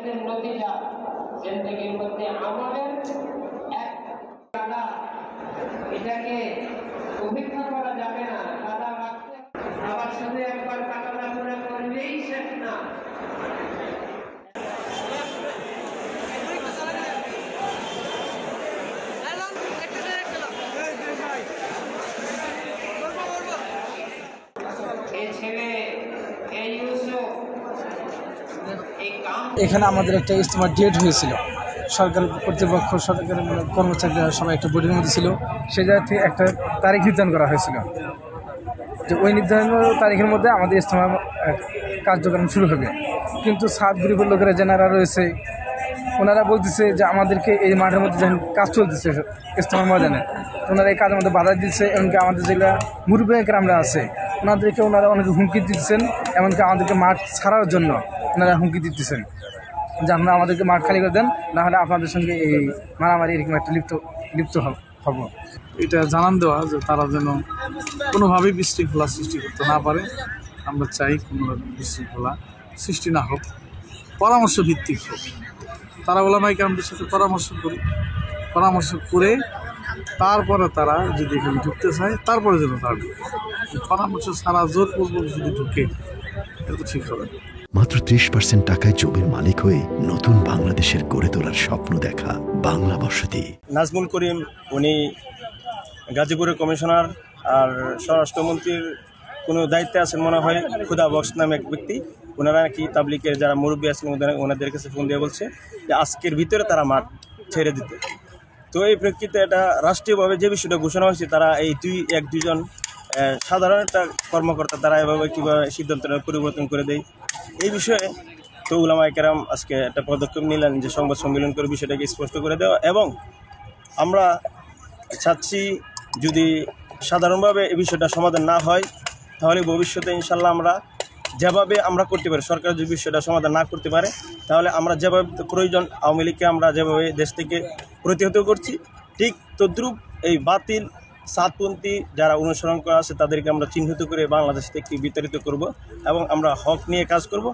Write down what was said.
মেহনতের নতিজা, জিন্দেগির মধ্যে আমলের এক কাদা, এটাকে উপেক্ষা করা যাবে না। কাদা রাখতে আবার শুধু একবার কাদা পুরো করলেই শেষ না। এখানে আমাদের একটা ইজতেমা ডেট হয়েছিল, সরকার কর্তৃপক্ষ, সরকারের কর্মচারীরা সবাই একটা বোর্ডের মধ্যে ছিল। সে জায়গা থেকে একটা তারিখ নির্ধারণ করা হয়েছিল যে ওই নির্ধারণ তারিখের মধ্যে আমাদের ইজতেমা কার্যক্রম শুরু হবে। কিন্তু সাত গ্রুপের লোকেরা যারা রয়েছে ওনারা বলতেছে যে আমাদেরকে এই মাঠের মধ্যে যখন কাজ চলতেছে ইজতেমা ময়দানে, ওনারা এই কাজের মধ্যে বাধা দিচ্ছে। এমনকি আমাদের যেগুলা মুরব্বী গ্রামরা আছে ওনাদেরকে ওনারা অনেক হুমকি দিচ্ছেন, এমনকি আমাদেরকে মাঠ ছাড়ার জন্য ওনারা হুমকি দিতেছেন যে আপনারা আমাদেরকে মাঠ খালি করে দেন, না হলে আপনাদের সঙ্গে এই মারামারি এরকম একটা লিপ্ত হব। এটা জানান দেওয়া যে তারা যেন কোনোভাবেই বিশৃঙ্খলা সৃষ্টি করতে না পারে। আমরা চাই কোনো বিশৃঙ্খলা সৃষ্টি না হোক, পরামর্শ ভিত্তিক হোক। তারা ওলামায়ে কেরামদের সাথে পরামর্শ করে তারপরে তারা যদি এখানে ঢুকতে চায় তারপরে যেন তারা ঢুকে। পরামর্শ ছাড়া জোরপূর্বক যদি ঢুকে এটা তো ঠিক হবে না। মাত্র 30% টাকায় জমির মালিক হয়ে নতুন বাংলাদেশের গড়ে তোলার স্বপ্ন দেখা বাংলা বসতি। নাজমুল করিম উনি গাজীপুরের কমিশনার আর স্বরাষ্ট্রমন্ত্রীর কোনো দায়িত্বে আছেন মনে হয়, খুদা বক্স নামে এক ব্যক্তি। ওনারা কি তাবলিগের যারা মুরব্বী আছেন ওনাদের কাছে ফোন দিয়ে বলছে যে আজকের ভিতরে তারা মাঠ ছেড়ে দিতে। তো এই প্রেক্ষিতে এটা রাষ্ট্রীয়ভাবে যে বিষয়টা ঘোষণা হয়েছে, তারা এই দুইজন সাধারণ একটা কর্মকর্তা তারা এভাবে কীভাবে সিদ্ধান্তটা পরিবর্তন করে দেয় এই বিষয়ে। তো উলামায়ে কেরাম আজকে একটা পদক্ষেপ নিলেন যে সংবাদ সম্মেলন করে বিষয়টাকে স্পষ্ট করে দেওয়া। এবং আমরা চাচ্ছি যদি সাধারণভাবে এই বিষয়টা সমাধান না হয় তাহলে ভবিষ্যতে ইনশাল্লাহ আমরা যেভাবে আমরা করতে পারি, সরকার যদি বিষয়টা সমাধান না করতে পারে তাহলে আমরা যেভাবে প্রয়োজন আওয়ামী লীগকে আমরা যেভাবে দেশ থেকে প্রতিহত করছি, ঠিক তদ্রুপ এই বাতিল সাতপন্থী যারা অনুসরণ করা আছে তাদেরকে আমরা চিহ্নিত করে বাংলাদেশ থেকে বিতাড়িত করব এবং আমরা হক নিয়ে কাজ করব।